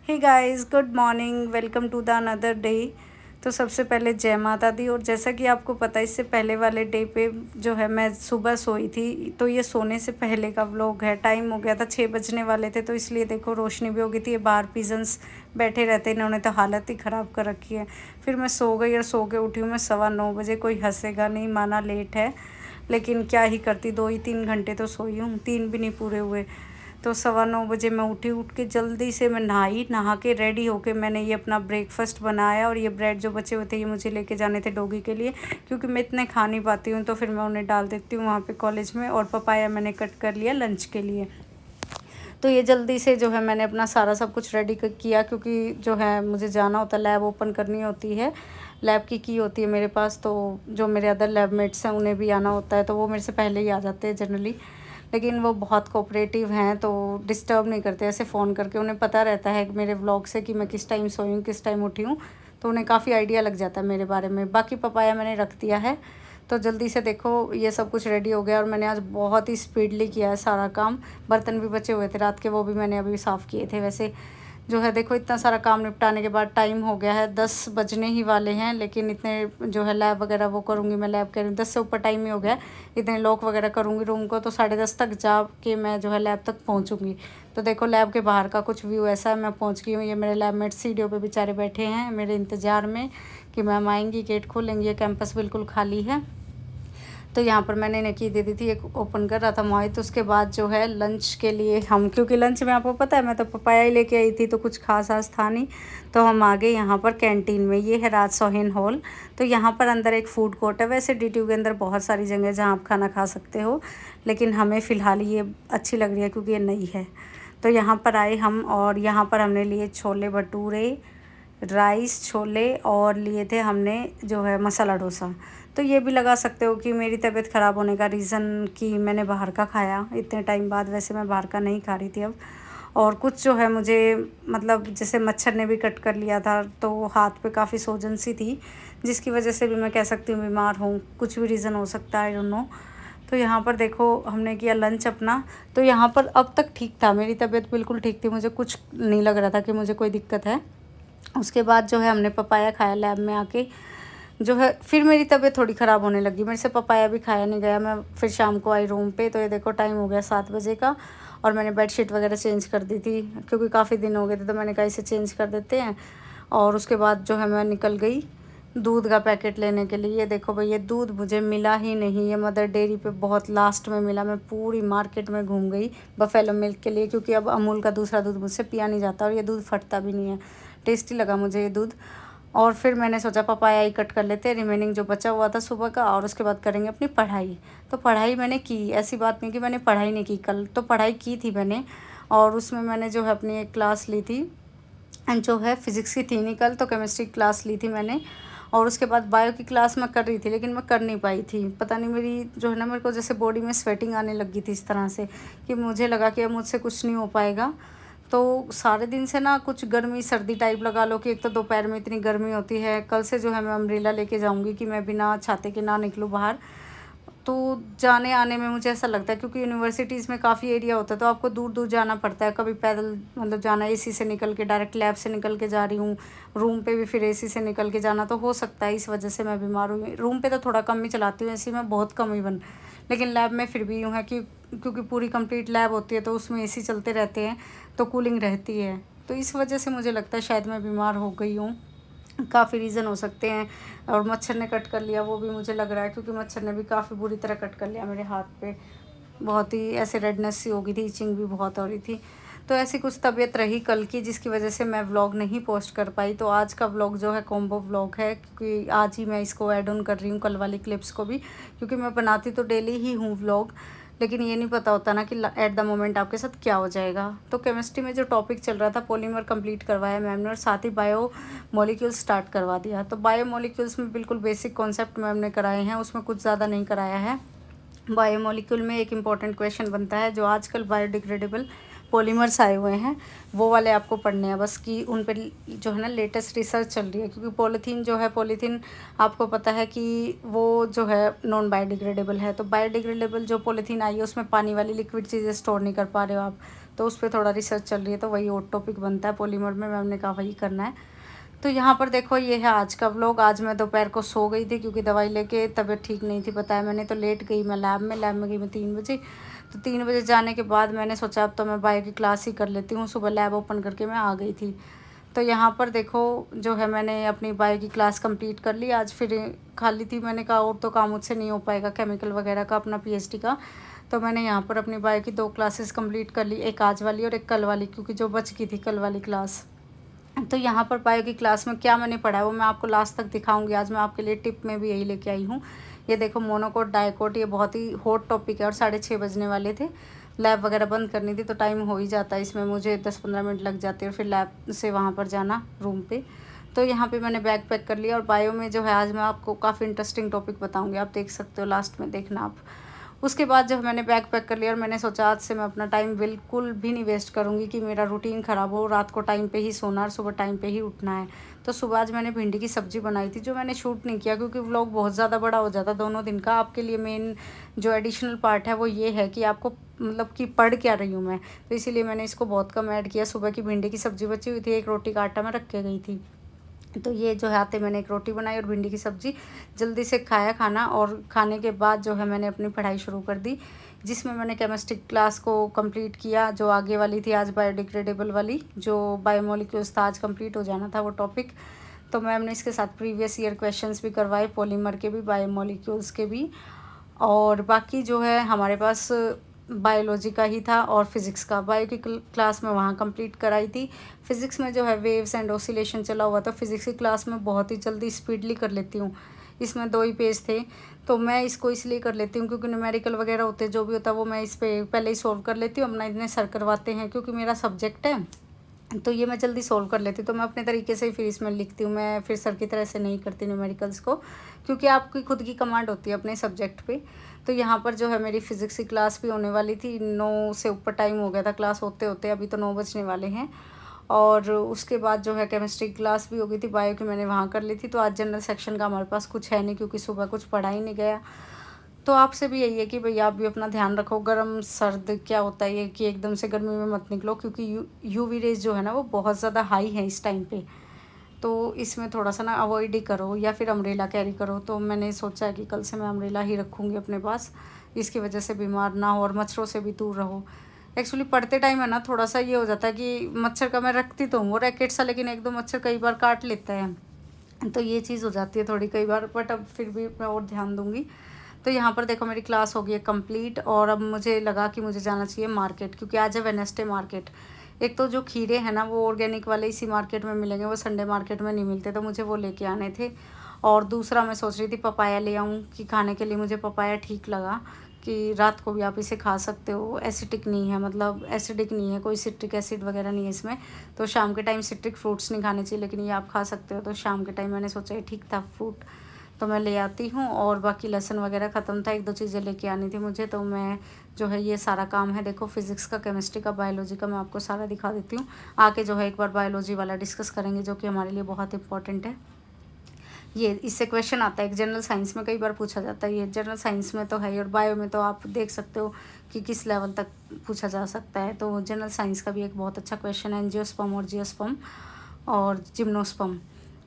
Hey guys, good morning, welcome to the another day. तो सबसे पहले जय माता दी। और जैसा कि आपको पता है, इससे पहले वाले डे पे जो है मैं सुबह सोई थी, तो ये सोने से पहले का व्लॉग है। टाइम हो गया था, 6 बजने वाले थे, तो इसलिए देखो रोशनी भी हो गई थी। ये बाहर पिजन्स बैठे रहते, इन्होंने तो हालत ही ख़राब कर रखी है। फिर मैं सो गई और सो के उठी हूँ मैं 9:15 बजे। कोई हंसेगा नहीं, माना लेट है, लेकिन क्या ही करती, 2 ही 3 घंटे तो सोई हूँ, 3 भी नहीं पूरे हुए। तो 9:15 बजे मैं उठी। उठ के जल्दी से मैं नहा के रेडी होके मैंने ये अपना ब्रेकफास्ट बनाया। और ये ब्रेड जो बचे हुए थे ये मुझे लेके जाने थे डॉगी के लिए, क्योंकि मैं इतने खा नहीं पाती हूँ, तो फिर मैं उन्हें डाल देती हूँ वहाँ पे कॉलेज में। और पपाया मैंने कट कर लिया लंच के लिए। तो ये जल्दी से जो है मैंने अपना सारा सब कुछ रेडी किया, क्योंकि जो है मुझे जाना होता है, लैब ओपन करनी होती है, लैब की होती है मेरे पास। तो जो मेरे अदर लैबमेट्स हैं उन्हें भी आना होता है, तो वो मेरे से पहले ही आ जाते हैं जनरली। लेकिन वो बहुत कोऑपरेटिव हैं, तो डिस्टर्ब नहीं करते ऐसे फ़ोन करके। उन्हें पता रहता है मेरे व्लॉग से कि मैं किस टाइम सोई हूँ, किस टाइम उठी हूँ, तो उन्हें काफ़ी आइडिया लग जाता है मेरे बारे में। बाकी पपाया मैंने रख दिया है। तो जल्दी से देखो ये सब कुछ रेडी हो गया, और मैंने आज बहुत ही स्पीडली किया है सारा काम। बर्तन भी बचे हुए थे रात के, वो भी मैंने अभी साफ़ किए थे। वैसे जो है देखो इतना सारा काम निपटाने के बाद टाइम हो गया है, 10 बजने ही वाले हैं। लेकिन इतने जो है लैब वगैरह वो करूँगी मैं, लैब कह रही हूँ 10 से ऊपर टाइम ही हो गया है। इतने लॉक वगैरह करूँगी रूम को, तो 10:30 तक जा के मैं जो है लैब तक पहुँचूँगी। तो देखो लैब के बाहर का कुछ व्यू ऐसा है। मैं पहुँच गई हूँ। ये मेरे लैबमेट सीढ़ियों पे बेचारे बैठे हैं मेरे इंतज़ार में कि मैम आएंगी, गेट खोलेंगी। ये कैंपस बिल्कुल खाली है। तो यहाँ पर मैंने इन्हें की दे दी थी, एक ओपन कर रहा था मोहित। उसके बाद जो है लंच के लिए हम, क्योंकि लंच में आपको पता है मैं तो पपाया ही लेके आई थी, तो कुछ खास आज था नहीं। तो हम आ गए यहाँ पर कैंटीन में। ये है राज सोहेन हॉल। तो यहाँ पर अंदर एक फ़ूड कोर्ट है। वैसे DTU के अंदर बहुत सारी जगह है जहाँ आप खाना खा सकते हो, लेकिन हमें फ़िलहाल ये अच्छी लग रही है क्योंकि ये नई है। तो यहाँ पर आए हम, और यहाँ पर हमने लिए छोले भटूरे, राइस, छोले, और लिए थे हमने जो है मसाला डोसा। तो ये भी लगा सकते हो कि मेरी तबीयत ख़राब होने का रीज़न कि मैंने बाहर का खाया इतने टाइम बाद। वैसे मैं बाहर का नहीं खा रही थी अब। और कुछ जो है मुझे मतलब जैसे मच्छर ने भी कट कर लिया था, तो हाथ पे काफ़ी सूजन सी थी, जिसकी वजह से भी मैं कह सकती हूँ बीमार हूँ। कुछ भी रीज़न हो सकता है, आई डोंट नो। तो यहाँ पर देखो हमने किया लंच अपना। तो यहाँ पर अब तक ठीक था, मेरी तबीयत बिल्कुल ठीक थी, मुझे कुछ नहीं लग रहा था कि मुझे कोई दिक्कत है। उसके बाद जो है हमने पपाया खाया लैब में आके। जो है फिर मेरी तबीयत थोड़ी ख़राब होने लगी, मेरे से पपाया भी खाया नहीं गया। मैं फिर शाम को आई रूम पे, तो ये देखो टाइम हो गया 7 बजे का। और मैंने बेडशीट वगैरह चेंज कर दी थी, क्योंकि काफ़ी दिन हो गए थे, तो मैंने कहा इसे चेंज कर देते हैं। और उसके बाद जो है मैं निकल गई दूध का पैकेट लेने के लिए। ये देखो भाई, ये दूध मुझे मिला ही नहीं। ये मदर डेयरी पे बहुत लास्ट में मिला। मैं पूरी मार्केट में घूम गई बफेलो मिल्क के लिए, क्योंकि अब अमूल का दूसरा दूध मुझसे पिया नहीं जाता, और ये दूध फटता भी नहीं है। टेस्टी लगा मुझे ये दूध। और फिर मैंने सोचा पपाया ही कट कर लेते हैं, रिमेनिंग जो बचा हुआ था सुबह का, और उसके बाद करेंगे अपनी पढ़ाई। तो पढ़ाई मैंने की, ऐसी बात नहीं कि मैंने पढ़ाई नहीं की। कल तो पढ़ाई की थी मैंने, और उसमें मैंने जो है अपनी एक क्लास ली थी, जो है फिज़िक्स की थी नहीं कल, तो केमिस्ट्री क्लास ली थी मैंने। और उसके बाद बायो की क्लास मैं कर रही थी, लेकिन मैं कर नहीं पाई थी। पता नहीं मेरी जो है ना, मेरे को जैसे बॉडी में स्वेटिंग आने लगी थी इस तरह से, कि मुझे लगा कि अब मुझसे कुछ नहीं हो पाएगा। तो सारे दिन से ना कुछ गर्मी सर्दी टाइप लगा लो, कि एक तो दोपहर में इतनी गर्मी होती है। कल से जो है मैं अम्ब्रेला लेके जाऊंगी कि मैं बिना छाते के ना निकलूँ बाहर। तो जाने आने में मुझे ऐसा लगता है, क्योंकि यूनिवर्सिटीज़ में काफ़ी एरिया होता है, तो आपको दूर दूर जाना पड़ता है। कभी पैदल मतलब जाना, एसी से निकल के डायरेक्ट लैब से निकल के जा रही हूँ, रूम पे भी फिर एसी से निकल के जाना, तो हो सकता है इस वजह से मैं बीमार हुई। रूम पे तो थोड़ा कम ही चलाती हूँ एसी, में बहुत कम इवन। लेकिन लैब में फिर भी यूँ है कि क्योंकि पूरी कंप्लीट लैब होती है, तो उसमें एसी चलते रहते हैं, तो कूलिंग रहती है। तो इस वजह से मुझे लगता है शायद मैं बीमार हो गई हूँ। काफ़ी रीज़न हो सकते हैं। और मच्छर ने कट कर लिया वो भी मुझे लग रहा है, क्योंकि मच्छर ने भी काफ़ी बुरी तरह कट कर लिया मेरे हाथ पे। बहुत ही ऐसे रेडनेस सी हो गई थी, इचिंग भी बहुत हो रही थी। तो ऐसी कुछ तबीयत रही कल की, जिसकी वजह से मैं व्लॉग नहीं पोस्ट कर पाई। तो आज का व्लॉग जो है कॉम्बो व्लॉग है, क्योंकि आज ही मैं इसको ऐड ऑन कर रही हूँ कल वाली क्लिप्स को भी, क्योंकि मैं बनाती तो डेली ही हूँ व्लॉग, लेकिन ये नहीं पता होता ना कि एट द मोमेंट आपके साथ क्या हो जाएगा। तो केमिस्ट्री में जो टॉपिक चल रहा था, पॉलीमर कंप्लीट करवाया मैम ने, और साथ ही बायो मॉलिक्यूल्स स्टार्ट करवा दिया। तो बायो मॉलिक्यूल्स में बिल्कुल बेसिक कॉन्सेप्ट मैम ने कराए हैं, उसमें कुछ ज़्यादा नहीं कराया है। बायोमोलिक्यूल में एक इम्पॉर्टेंट क्वेश्चन बनता है, जो आजकल बायोडिग्रेडेबल पॉलीमर्स आए हुए हैं वो वाले आपको पढ़ने हैं बस, कि उन पर जो है ना लेटेस्ट रिसर्च चल रही है। क्योंकि पॉलीथीन जो है, पॉलीथीन आपको पता है कि वो जो है नॉन बायोडिग्रेडेबल है। तो बायोडिग्रेडेबल जो पॉलीथीन आई है उसमें पानी वाली लिक्विड चीज़ें स्टोर नहीं कर पा रहे हो आप, तो उस पर थोड़ा रिसर्च चल रही है, तो वही और टॉपिक बनता है पॉलीमर में, मैम ने कहा वही करना है। तो यहाँ पर देखो ये है आज का व्लॉग। आज मैं दोपहर को सो गई थी क्योंकि दवाई लेके तबीयत ठीक नहीं थी, बताया मैंने, तो लेट गई मैं लैब में गई मैं 3 बजे। तो 3 बजे जाने के बाद मैंने सोचा अब तो मैं बायो की क्लास ही कर लेती हूँ, सुबह लैब ओपन करके मैं आ गई थी। तो यहाँ पर देखो जो है मैंने अपनी बायो की क्लास कंप्लीट कर ली आज। फिर खाली थी, मैंने कहा और तो काम मुझसे नहीं हो पाएगा केमिकल वगैरह का अपना पीएचडी का, तो मैंने यहाँ पर अपनी बायो की 2 क्लासेस कंप्लीट कर ली, एक आज वाली और एक कल वाली, क्योंकि जो बच गई थी कल वाली क्लास। तो यहाँ पर बायो की क्लास में क्या मैंने पढ़ा है वो मैं आपको लास्ट तक दिखाऊंगी। आज मैं आपके लिए टिप में भी यही लेके आई हूँ। ये देखो मोनोकोट डाइकोट, ये बहुत ही हॉट टॉपिक है और 6:30 बजने वाले थे, लैब वगैरह बंद करनी थी, तो टाइम हो ही जाता है इसमें, मुझे 10-15 मिनट लग जाते हैं और फिर लैब से वहाँ पर जाना रूम पे। तो यहाँ पे मैंने बैग पैक कर लिया और बायो में जो है आज मैं आपको काफ़ी इंटरेस्टिंग टॉपिक बताऊँगी, आप देख सकते हो, लास्ट में देखना आप। उसके बाद जब मैंने बैग पैक कर लिया और मैंने सोचा आज से मैं अपना टाइम बिल्कुल भी नहीं वेस्ट करूँगी कि मेरा रूटीन ख़राब हो, रात को टाइम पे ही सोना और सुबह टाइम पे ही उठना है। तो सुबह आज मैंने भिंडी की सब्ज़ी बनाई थी, जो मैंने शूट नहीं किया क्योंकि व्लॉग बहुत ज़्यादा बड़ा हो जाता दोनों दिन का। आपके लिए मेन जो एडिशनल पार्ट है वो ये है कि आपको मतलब कि पढ़ क्या रही हूँ मैं, तो इसीलिए मैंने इसको बहुत कम ऐड किया। सुबह की भिंडी की सब्ज़ी बची हुई थी, एक रोटी का आटा मैं रख के गई थी, तो ये जो है आते मैंने एक रोटी बनाई और भिंडी की सब्ज़ी, जल्दी से खाया खाना। और खाने के बाद जो है मैंने अपनी पढ़ाई शुरू कर दी, जिसमें मैंने केमिस्ट्री क्लास को कंप्लीट किया, जो आगे वाली थी आज बायोडिग्रेडेबल वाली, जो बायोमोलिक्यूल्स था आज कंप्लीट हो जाना था वो टॉपिक। तो मैम ने इसके साथ प्रीवियस ईयर क्वेश्चंस भी करवाए, पॉलीमर के भी, बायोमोलिक्यूल्स के भी, और बाकी जो है हमारे पास बायोलॉजी का ही था और फिज़िक्स का। बायो की क्लास में वहाँ कंप्लीट कराई थी। फिज़िक्स में जो है वेव्स एंड ऑसिलेशन चला हुआ था, फिज़िक्स की क्लास में बहुत ही जल्दी स्पीडली कर लेती हूँ। इसमें 2 ही पेज थे, तो मैं इसको इसलिए कर लेती हूँ क्योंकि न्यूमेरिकल वगैरह होते जो भी होता है वो मैं इस पर पहले ही सॉल्व कर लेती हूँ। अपना इतने सर करवाते हैं क्योंकि मेरा सब्जेक्ट है, तो ये मैं जल्दी सॉल्व कर लेती हूँ। तो मैं अपने तरीके से ही फिर इसमें लिखती हूँ, मैं फिर सर की तरह से नहीं करती न्यूमेरिकल्स को, क्योंकि आपकी खुद की कमांड होती है अपने सब्जेक्ट पे। तो यहाँ पर जो है मेरी फ़िज़िक्स की क्लास भी होने वाली थी, 9 से ऊपर टाइम हो गया था क्लास होते होते, अभी तो 9 बजने वाले हैं। और उसके बाद जो है केमिस्ट्री की क्लास भी हो गई थी, बायो की मैंने वहाँ कर ली थी। तो आज जनरल सेक्शन का हमारे पास कुछ है नहीं क्योंकि सुबह कुछ पढ़ा ही नहीं गया। तो आपसे भी यही है कि भैया आप भी अपना ध्यान रखो। गर्म सर्द क्या होता है ये कि एकदम से गर्मी में मत निकलो, क्योंकि यूवी रेज जो है ना वो बहुत ज़्यादा हाई है इस टाइम पे, तो इसमें थोड़ा सा ना अवॉइड ही करो या फिर अम्ब्रेला कैरी करो। तो मैंने सोचा है कि कल से मैं अम्ब्रेला ही रखूँगी अपने पास, इसकी वजह से बीमार ना हो और मच्छरों से भी दूर रहो। एक्चुअली पढ़ते टाइम है ना थोड़ा सा ये हो जाता है कि मच्छर का मैं रखती तो हूँ वो रैकेट सा, लेकिन 1-2 मच्छर कई बार काट लेता है, तो ये चीज़ हो जाती है थोड़ी कई बार, बट अब फिर भी मैं और ध्यान दूँगी। तो यहाँ पर देखो मेरी क्लास हो गई है कंप्लीट और अब मुझे लगा कि मुझे जाना चाहिए मार्केट, क्योंकि आज है वेडनेसडे मार्केट। एक तो जो खीरे हैं ना वो ऑर्गेनिक वाले इसी मार्केट में मिलेंगे, वो संडे मार्केट में नहीं मिलते, तो मुझे वो लेके आने थे। और दूसरा मैं सोच रही थी पपाया ले आऊँ कि खाने के लिए, मुझे पपाया ठीक लगा कि रात को भी आप इसे खा सकते हो, एसिडिक नहीं है, मतलब एसिडिक नहीं है, कोई सिट्रिक एसिड वगैरह नहीं है इसमें। तो शाम के टाइम सिट्रिक फ्रूट्स नहीं खाने चाहिए, लेकिन ये आप खा सकते हो। तो शाम के टाइम मैंने सोचा ये ठीक था फ्रूट, तो मैं ले आती हूँ। और बाकी लहसुन वगैरह ख़त्म था, 1-2 चीज़ें लेके आनी थी मुझे, तो मैं जो है ये सारा काम है देखो फिज़िक्स का, केमिस्ट्री का, बायोलॉजी का, मैं आपको सारा दिखा देती हूँ। आके जो है एक बार बायोलॉजी वाला डिस्कस करेंगे, जो कि हमारे लिए बहुत इंपॉर्टेंट है। ये इससे क्वेश्चन आता है, एक जनरल साइंस में कई बार पूछा जाता है, ये जनरल साइंस में तो है और बायो में तो आप देख सकते हो कि किस लेवल तक पूछा जा सकता है। तो जनरल साइंस का भी एक बहुत अच्छा क्वेश्चन है, एंजियोस्पर्म और जियोस्पर्म और जिम्नोस्पर्म।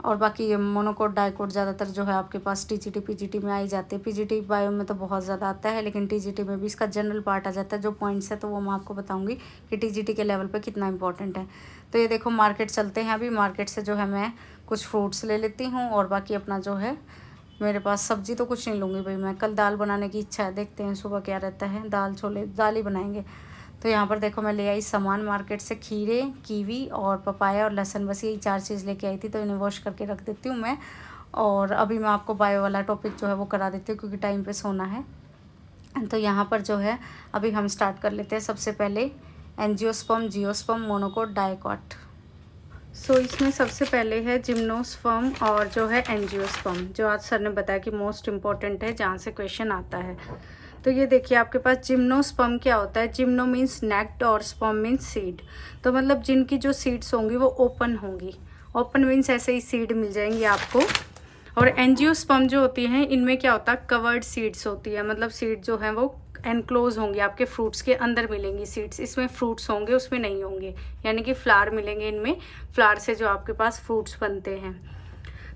और बाकी ये मोनोकोट डाइकोट ज़्यादातर जो है आपके पास टीजीटी पीजीटी में आई जाती है। पीजीटी बायो में तो बहुत ज़्यादा आता है, लेकिन टीजीटी में भी इसका जनरल पार्ट आ जाता है, जो पॉइंट्स है तो वो मैं आपको बताऊंगी कि टीजीटी के लेवल पे कितना इंपॉर्टेंट है। तो ये देखो मार्केट चलते हैं, अभी मार्केट से जो है मैं कुछ फ्रूट्स ले लेती हूँ और बाकी अपना जो है मेरे पास सब्ज़ी तो कुछ नहीं लूँगी भाई मैं, कल दाल बनाने की इच्छा है, देखते हैं सुबह क्या रहता है, दाल छोले दाल ही बनाएंगे। तो यहाँ पर देखो मैं ले आई सामान मार्केट से, खीरे, कीवी और पपाया और लहसुन, बस यही 4 चीज़ लेके आई थी। तो इन्हें वॉश करके रख देती हूँ मैं, और अभी मैं आपको बायो वाला टॉपिक जो है वो करा देती हूँ क्योंकि टाइम पे सोना है। तो यहाँ पर जो है अभी हम स्टार्ट कर लेते हैं। सबसे पहले एंजियोस्पर्म, जियोस्पर्म, मोनोकोट, डाइकोट। सो इसमें सबसे पहले है जिम्नोस्पर्म और जो है एंजियोस्पर्म, जो आज सर ने बताया कि मोस्ट इम्पॉर्टेंट है, जहाँ से क्वेश्चन आता है। तो ये देखिए आपके पास जिम्नोस्पर्म क्या होता है, जिम्नो मीन्स नेक्ट और स्पर्म मीन्स सीड, तो मतलब जिनकी जो सीड्स होंगी वो ओपन होंगी, ओपन मीन्स ऐसे ही सीड मिल जाएंगी आपको। और एंजियोस्पर्म जो होती हैं इनमें क्या होता है, कवर्ड सीड्स होती है, मतलब सीड जो है वो एनक्लोज होंगी, आपके फ्रूट्स के अंदर मिलेंगी सीड्स। इसमें फ्रूट्स होंगे, उसमें नहीं होंगे, यानी कि फ्लावर मिलेंगे इनमें, फ्लावर से जो आपके पास फ्रूट्स बनते हैं।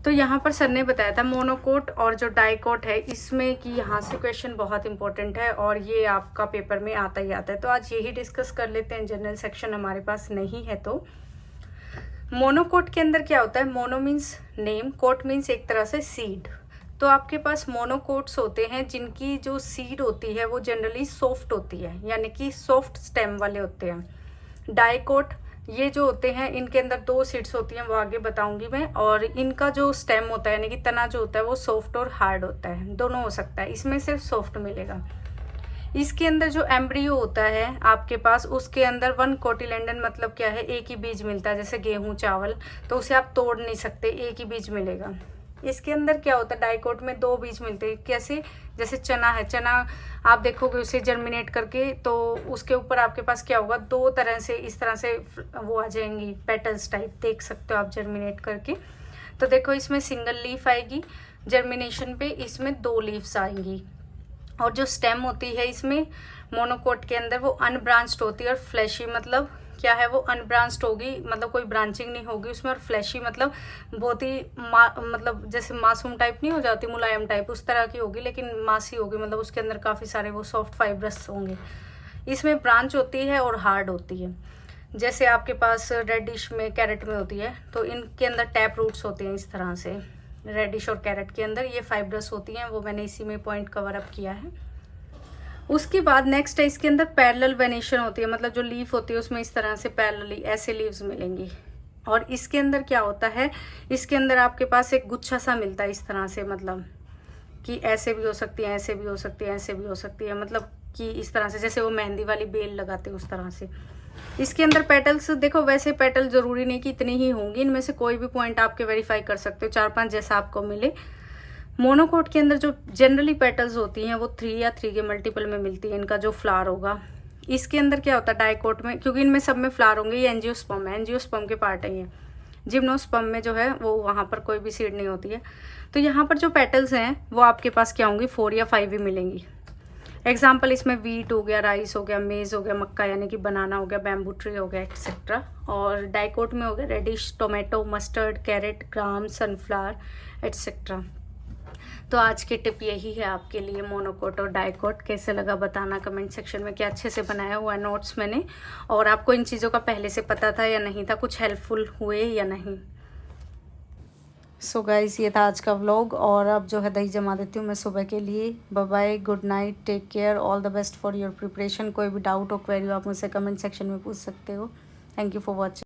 तो यहाँ पर सर ने बताया था मोनोकोट और जो डाइकोट है इसमें कि यहाँ से क्वेश्चन बहुत इंपॉर्टेंट है और ये आपका पेपर में आता ही आता है। तो आज यही डिस्कस कर लेते हैं, जनरल सेक्शन हमारे पास नहीं है। तो मोनोकोट के अंदर क्या होता है? Mono means name, coat means एक तरह से सीड। तो आपके पास मोनोकोट्स होते हैं जिनकी जो सीड होती है वो जनरली सॉफ्ट होती है, यानी कि सॉफ्ट स्टेम वाले होते हैं। डाइकोट ये जो होते हैं इनके अंदर 2 सीड्स होती हैं, वो आगे बताऊंगी मैं। और इनका जो स्टेम होता है यानी कि तना जो होता है वो सॉफ्ट और हार्ड होता है, दोनों हो सकता है, इसमें सिर्फ सॉफ्ट मिलेगा। इसके अंदर जो एम्ब्रियो होता है आपके पास, उसके अंदर 1 कोटिलेडन मतलब क्या है? एक ही बीज मिलता है। जैसे गेहूं चावल, तो उसे आप तोड़ नहीं सकते, एक ही बीज मिलेगा। इसके अंदर क्या होता है? डाइकोट में 2 बीज मिलते हैं। कैसे? जैसे चना है, चना आप देखोगे उसे जर्मिनेट करके, तो उसके ऊपर आपके पास क्या होगा? 2 तरह से, इस तरह से वो आ जाएंगी पेटल्स टाइप, देख सकते हो आप जर्मिनेट करके। तो देखो इसमें सिंगल लीफ आएगी जर्मिनेशन पे, इसमें 2 लीव्स आएंगी। और जो स्टेम होती है इसमें मोनोकोट के अंदर वो अनब्रांच्ड होती है। और फ्लैशी मतलब क्या है? वो अनब्रांच्ड होगी, मतलब कोई ब्रांचिंग नहीं होगी उसमें। और फ्लैशी मतलब बहुत ही मतलब जैसे मासूम टाइप नहीं हो जाती, मुलायम टाइप, उस तरह की होगी, लेकिन मासी होगी, मतलब उसके अंदर काफ़ी सारे वो सॉफ्ट फाइब्रस होंगे। इसमें ब्रांच होती है और हार्ड होती है। जैसे आपके पास रेडिश में, कैरेट में होती है, तो इनके अंदर टैप रूट्स होते हैं इस तरह से। रेडिश और कैरेट के अंदर ये फाइब्रस होती हैं, वो मैंने इसी में पॉइंट कवर अप किया है। उसके बाद नेक्स्ट है, इसके अंदर पैरेलल वेनेशन होती है, मतलब जो लीफ होती है उसमें इस तरह से पैरेलली ऐसे लीव्स मिलेंगी। और इसके अंदर क्या होता है? इसके अंदर आपके पास एक गुच्छा सा मिलता है इस तरह से, मतलब कि ऐसे भी हो सकती है, ऐसे भी हो सकती है, ऐसे भी हो सकती है, मतलब कि इस तरह से जैसे वो मेहंदी वाली बेल लगाते हैं उस तरह से। इसके अंदर पेटल्स देखो, वैसे पेटल जरूरी नहीं कि इतनी ही होंगी, इनमें से कोई भी पॉइंट आपके वेरीफाई कर सकते हो, 4-5 जैसा आपको मिले। मोनोकोट के अंदर जो जनरली पेटल्स होती हैं वो 3 या 3 के मल्टीपल में मिलती है इनका जो फ्लावर होगा। इसके अंदर क्या होता है डाइकोट में? क्योंकि इनमें सब में फ्लावर होंगे, ये एंजियोस्पर्म है, एंजियोस्पर्म के पार्ट है ये। जिम्नोस्पर्म में जो है वो वहाँ पर कोई भी सीड नहीं होती है। तो यहाँ पर जो पेटल्स हैं वो आपके पास क्या होंगी? 4 या 5 ही मिलेंगी। एग्जाम्पल इसमें वीट हो गया, राइस हो गया, मेज हो गया, मक्का यानी कि बनाना हो गया, बैम्बू ट्री हो गया, एक्सेट्रा। और डाइकोट में हो गया रेडिश, टोमेटो, मस्टर्ड, कैरेट, ग्राम, सनफ्लावर, एक्सेट्रा। तो आज की टिप यही है आपके लिए, मोनोकोट और डाइकोट। कैसे लगा बताना कमेंट सेक्शन में, क्या अच्छे से बनाया हुआ है नोट्स मैंने, और आपको इन चीज़ों का पहले से पता था या नहीं था, कुछ हेल्पफुल हुए या नहीं। सो गाइस ये था आज का व्लॉग, और अब जो है दही जमा देती हूँ मैं सुबह के लिए। Bye bye, good night, take care, all the best for your preparation. कोई भी डाउट हो, क्वेरी हो, आप मुझसे कमेंट सेक्शन में पूछ सकते हो। Thank you for watching.